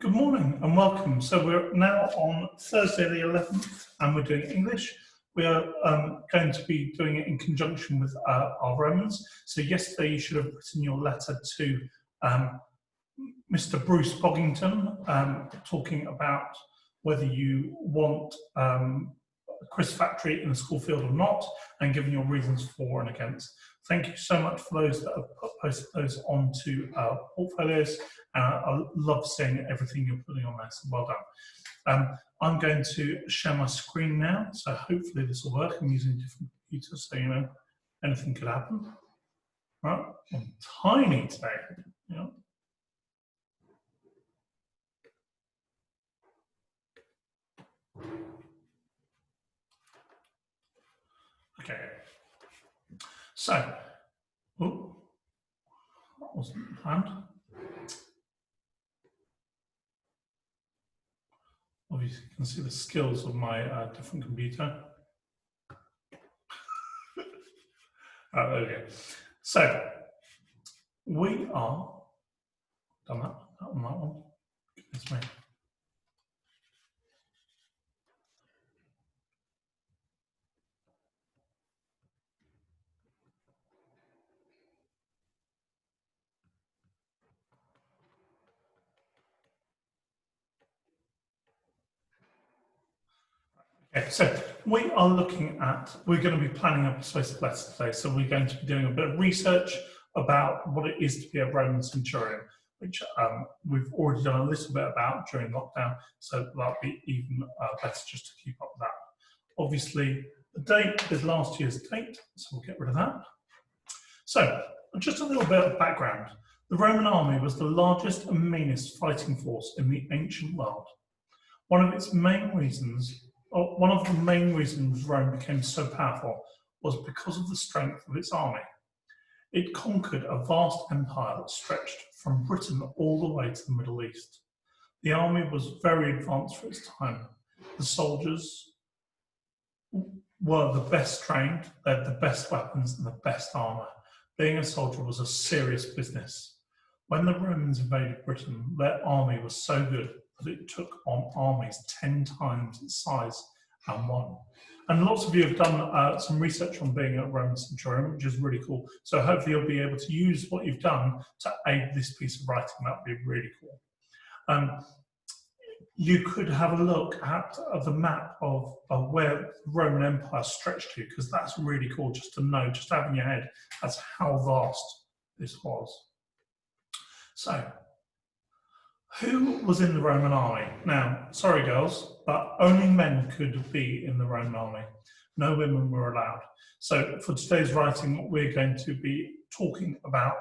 Good morning and welcome. So we're now on Thursday the 11th and we're doing English. We are going to be doing it in conjunction with our Romans. So yesterday you should have written your letter to Mr. Bruce Boggington talking about whether you want a Chris factory in the school field or not, and giving your reasons for and against. Thank you so much for those that have posted those onto our portfolios. I love seeing everything you're putting on there, so well done. I'm going to share my screen now, so hopefully this will work. I'm using a different computer, so you know anything could happen. Right, I'm tiny today. Yeah. Okay, so, oh, that wasn't planned. Obviously, you can see the skills of my different computer. There we go. So, we are, done that on that one. Goodness me. Okay, so we are looking at, we're going to be planning a persuasive letter today, so we're going to be doing a bit of research about what it is to be a Roman centurion, which we've already done a little bit about during lockdown, so that'll be even better just to keep up with that. Obviously, the date is last year's date, so we'll get rid of that. So, just a little bit of background. The Roman army was the largest and meanest fighting force in the ancient world. One of the main reasons Rome became so powerful was because of the strength of its army. It conquered a vast empire that stretched from Britain all the way to the Middle East. The army was very advanced for its time. The soldiers were the best trained, they had the best weapons and the best armour. Being a soldier was a serious business. When the Romans invaded Britain, their army was so good that it took on armies 10 times its size and won. And lots of you have done some research on being a Roman centurion, which is really cool. So hopefully you'll be able to use what you've done to aid this piece of writing. That would be really cool. You could have a look at the map of where the Roman Empire stretched to, because that's really cool just to know, just to have in your head, that's how vast this was. So, who was in the Roman army? Now, sorry girls, but only men could be in the Roman army. No women were allowed. So for today's writing, what we're going to be talking about,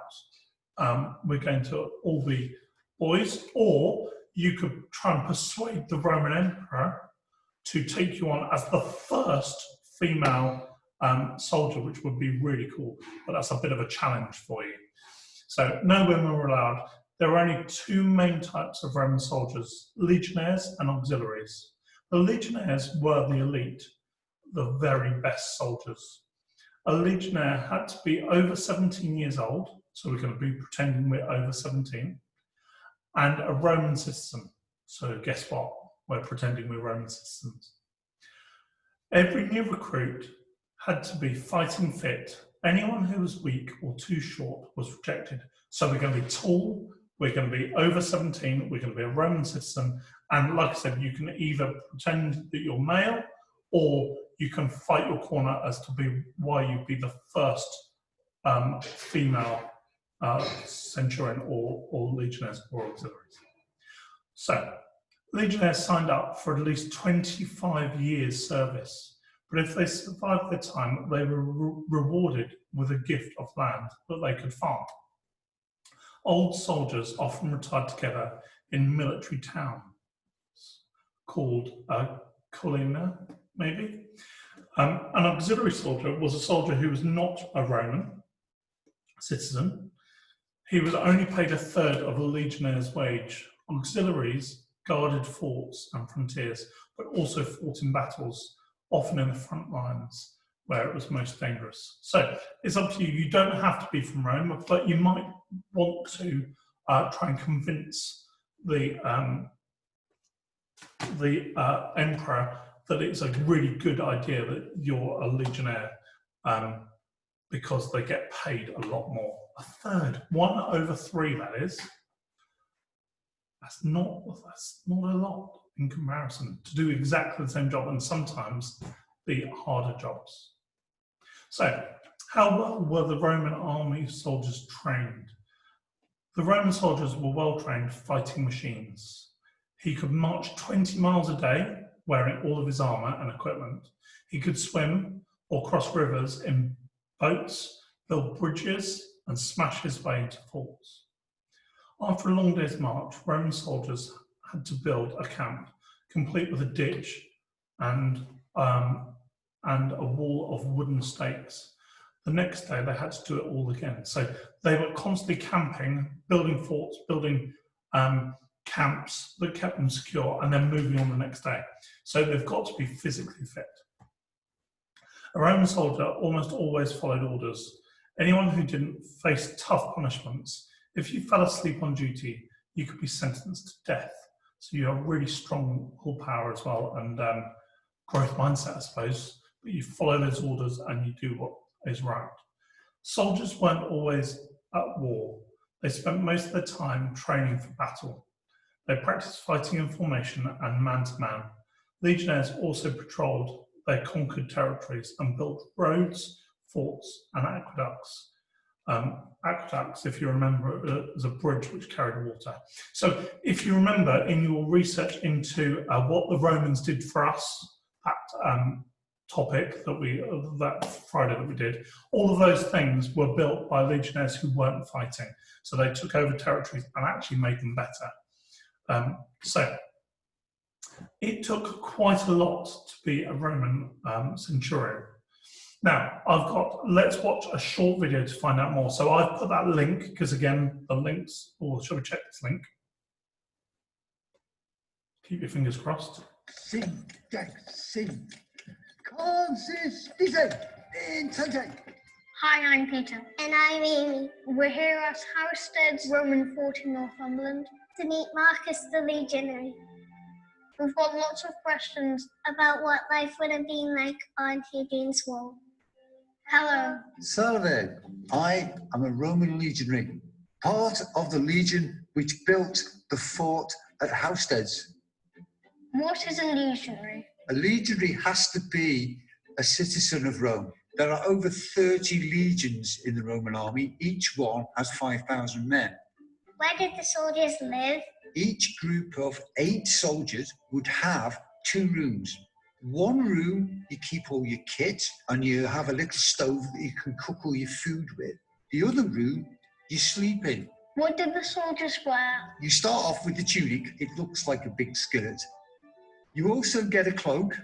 we're going to all be boys, or you could try and persuade the Roman emperor to take you on as the first female soldier, which would be really cool, but that's a bit of a challenge for you. So no women were allowed. There were only two main types of Roman soldiers, legionnaires and auxiliaries. The legionnaires were the elite, the very best soldiers. A legionnaire had to be over 17 years old, so we're going to be pretending we're over 17, and a Roman citizen. So guess what? We're pretending we're Roman citizens. Every new recruit had to be fighting fit. Anyone who was weak or too short was rejected. So we're going to be tall, we're going to be over 17, we're going to be a Roman citizen, and like I said, you can either pretend that you're male, or you can fight your corner as to be why you'd be the first female centurion or legionnaires or auxiliaries. So, legionnaires signed up for at least 25 years service, but if they survived their time, they were rewarded with a gift of land that they could farm. Old soldiers often retired together in military towns called colina, maybe. An auxiliary soldier was a soldier who was not a Roman citizen. He was only paid a third of a legionnaire's wage. Auxiliaries guarded forts and frontiers, but also fought in battles, often in the front lines where it was most dangerous. So it's up to you. You don't have to be from Rome, but you might want to try and convince emperor that it's a really good idea that you're a legionnaire, because they get paid a lot more. A third, 1/3, that is. That's not a lot in comparison to do exactly the same job, and sometimes the harder jobs. So, how well were the Roman army soldiers trained? The Roman soldiers were well trained fighting machines. He could march 20 miles a day wearing all of his armour and equipment. He could swim or cross rivers in boats, build bridges, and smash his way into forts. After a long day's march, Roman soldiers had to build a camp, complete with a ditch and a wall of wooden stakes. The next day, they had to do it all again. So they were constantly camping, building forts, building camps that kept them secure, and then moving on the next day. So they've got to be physically fit. A Roman soldier almost always followed orders. Anyone who didn't face tough punishments, if you fell asleep on duty, you could be sentenced to death. So you have really strong willpower as well, and growth mindset, I suppose. But you follow those orders and you do what is right. Soldiers weren't always at war. They spent most of their time training for battle. They practiced fighting in formation and man-to-man. Legionnaires also patrolled their conquered territories and built roads, forts, and aqueducts. Aqueducts, if you remember, is a bridge which carried water. So if you remember in your research into what the Romans did for us, that topic that Friday that we did, all of those things were built by legionnaires who weren't fighting. So they took over territories and actually made them better. So it took quite a lot to be a Roman centurion. Now, let's watch a short video to find out more. So I've put that link, because again, the links, or shall we check this link? Keep your fingers crossed. Sing, Jack, sing. Consistency in Sunday. Hi, I'm Peter. And I'm Amy. We're here at Housestead's Roman Fort in Northumberland To meet Marcus the Legionary. We've got lots of questions About what life would have been like on Hadrian's Wall. Hello. So then, I am a Roman legionary, part of the legion which built the fort at Housesteads. What is a legionary? A legionary has to be a citizen of Rome. There are over 30 legions in the Roman army. Each one has 5,000 men. Where did the soldiers live? Each group of 8 soldiers would have 2 rooms. One room, you keep all your kit and you have a little stove that you can cook all your food with. The other room, you sleep in. What did the soldiers wear? You start off with the tunic. It looks like a big skirt. You also get a cloak.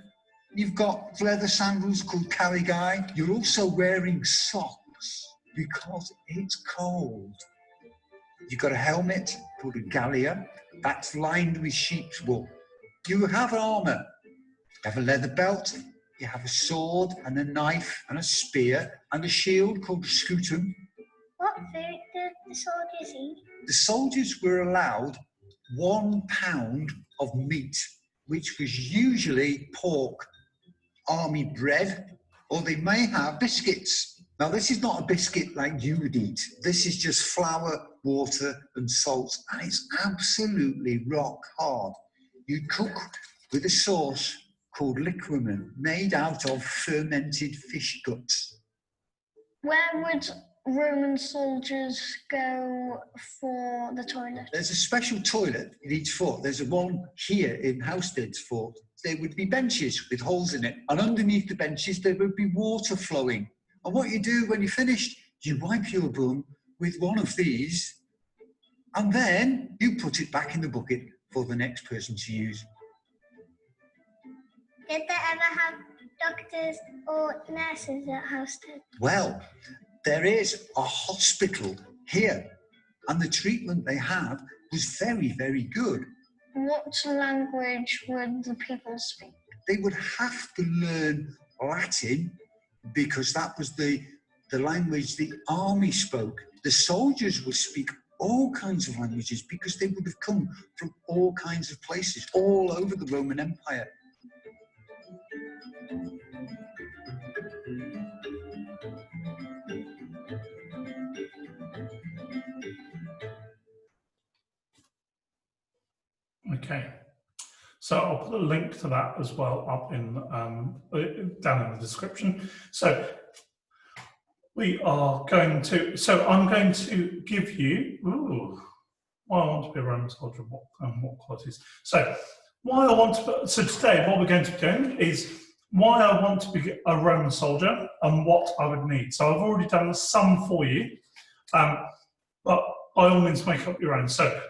You've got leather sandals called caligae. You're also wearing socks because it's cold. You've got a helmet called a gallia that's lined with sheep's wool. You have armour. You have a leather belt. You have a sword and a knife and a spear and a shield called a scutum. What food did the soldiers eat? The soldiers were allowed 1 pound of meat, which was usually pork, army bread, or they may have biscuits. Now, this is not a biscuit like you would eat. This is just flour, water, and salt, and it's absolutely rock hard. You cook with a sauce called liquamen, made out of fermented fish guts. Where would Roman soldiers go for the toilet? There's a special toilet in each fort. There's one here in Housestead's fort. There would be benches with holes in it, and underneath the benches there would be water flowing. And what you do when you're finished, you wipe your bum with one of these, and then you put it back in the bucket for the next person to use. Did they ever have doctors or nurses at Housestead? Well, there is a hospital here, and the treatment they had was very, very good. What language would the people speak? They would have to learn Latin because that was the language the army spoke. The soldiers would speak all kinds of languages, because they would have come from all kinds of places, all over the Roman Empire. Okay, so I'll put a link to that as well up in down in the description. So we are going to. So I'm going to give you. Why I want to be a Roman soldier and what qualities. So why I want to. So today, what we're going to be doing is why I want to be a Roman soldier and what I would need. So I've already done some for you, but by all means, make up your own. So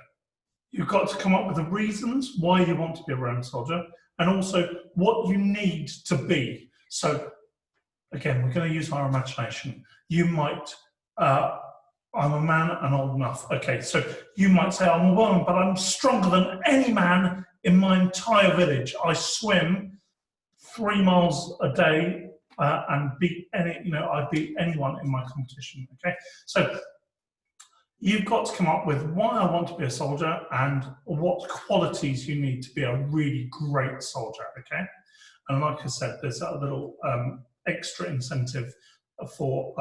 you've got to come up with the reasons why you want to be a Roman soldier and also what you need to be. So again, we're going to use our imagination. You might, I'm a man and old enough. Okay, so you might say, I'm a woman, but I'm stronger than any man in my entire village. I swim 3 miles a day and beat I beat anyone in my competition. Okay, so you've got to come up with why I want to be a soldier and what qualities you need to be a really great soldier, okay? And like I said, there's a little extra incentive for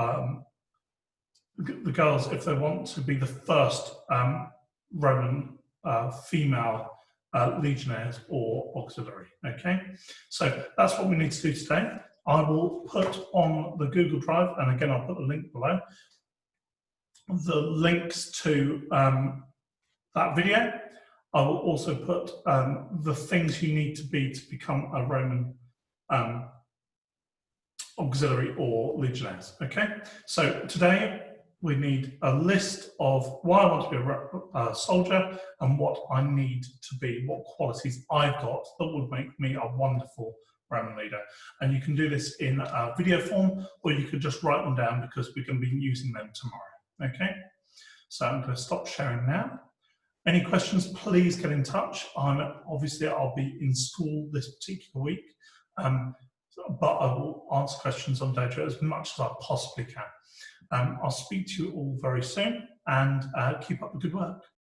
the girls if they want to be the first Roman female Legionnaires or auxiliary, okay? So that's what we need to do today. I will put on the Google Drive, and again, I'll put the link below, the links to that video. I will also put the things you need to be to become a Roman auxiliary or legionnaires, okay? So today we need a list of why I want to be a soldier and what I need to be, what qualities I've got that would make me a wonderful Roman leader. And you can do this in a video form, or you could just write them down because we're going to be using them tomorrow. Okay, so I'm going to stop sharing now. Any questions, please get in touch. Obviously I'll be in school this particular week, but I will answer questions on Dojo as much as I possibly can. I'll speak to you all very soon, and keep up the good work.